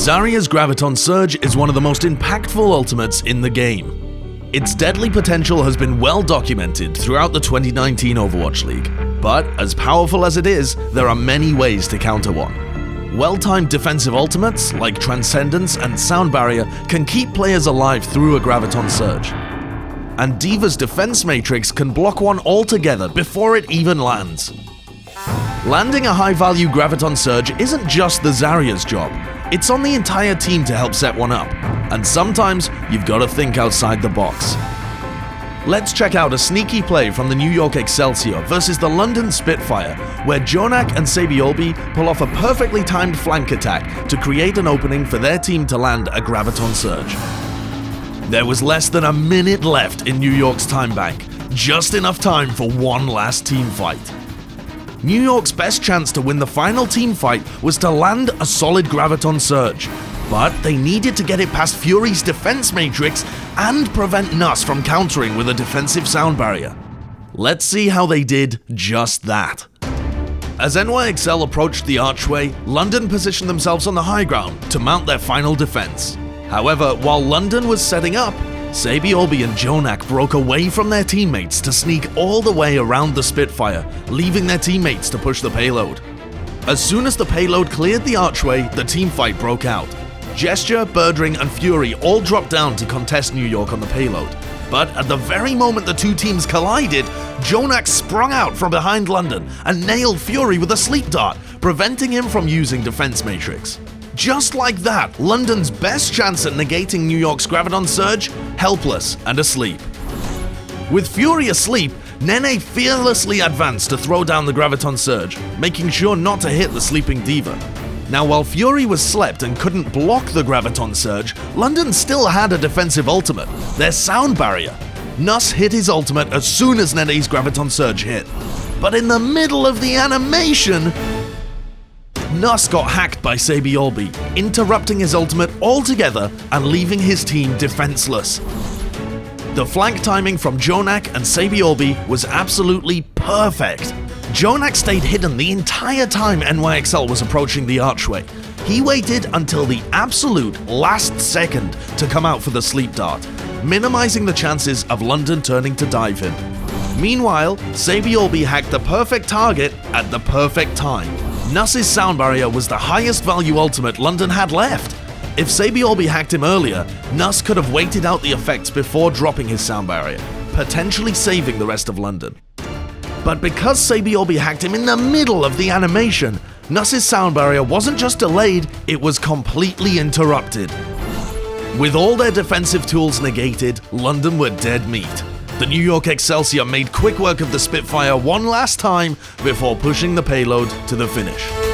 Zarya's Graviton Surge is one of the most impactful ultimates in the game. Its deadly potential has been well documented throughout the 2019 Overwatch League, but as powerful as it is, there are many ways to counter one. Well-timed defensive ultimates like Transcendence and Sound Barrier can keep players alive through a Graviton Surge. And D.Va's defense matrix can block one altogether before it even lands. Landing a high-value Graviton Surge isn't just the Zarya's job, it's on the entire team to help set one up, and sometimes you've got to think outside the box. Let's check out a sneaky play from the New York Excelsior versus the London Spitfire, where JJoNak and Saebyeolbe pull off a perfectly timed flank attack to create an opening for their team to land a Graviton Surge. There was less than a minute left in New York's time bank, just enough time for one last team fight. New York's best chance to win the final team fight was to land a solid Graviton Surge, but they needed to get it past Fury's defense matrix and prevent NUS from countering with a defensive Sound Barrier. Let's see how they did just that. As NYXL approached the archway, London positioned themselves on the high ground to mount their final defense. However, while London was setting up, Saebyeolbe and JJoNak broke away from their teammates to sneak all the way around the Spitfire, leaving their teammates to push the payload. As soon as the payload cleared the archway, the teamfight broke out. Gesture, Birdring, and Fury all dropped down to contest New York on the payload. But at the very moment the two teams collided, JJoNak sprung out from behind London and nailed Fury with a sleep dart, preventing him from using defense matrix. Just like that, London's best chance at negating New York's Graviton Surge, helpless and asleep. With Fury asleep, Nene fearlessly advanced to throw down the Graviton Surge, making sure not to hit the sleeping D.Va. Now, while Fury was slept and couldn't block the Graviton Surge, London still had a defensive ultimate, their Sound Barrier. NUS hit his ultimate as soon as Nene's Graviton Surge hit. But in the middle of the animation, NUS got hacked by Saebyeolbe, interrupting his ultimate altogether and leaving his team defenseless. The flank timing from JJoNak and Saebyeolbe was absolutely perfect. JJoNak stayed hidden the entire time NYXL was approaching the archway. He waited until the absolute last second to come out for the sleep dart, minimizing the chances of London turning to dive him. Meanwhile, Saebyeolbe hacked the perfect target at the perfect time. NUS's Sound Barrier was the highest value ultimate London had left. If Saebyeolbe hacked him earlier, NUS could have waited out the effects before dropping his Sound Barrier, potentially saving the rest of London. But because Saebyeolbe hacked him in the middle of the animation, NUS's Sound Barrier wasn't just delayed, it was completely interrupted. With all their defensive tools negated, London were dead meat. The New York Excelsior made quick work of the Spitfire one last time before pushing the payload to the finish.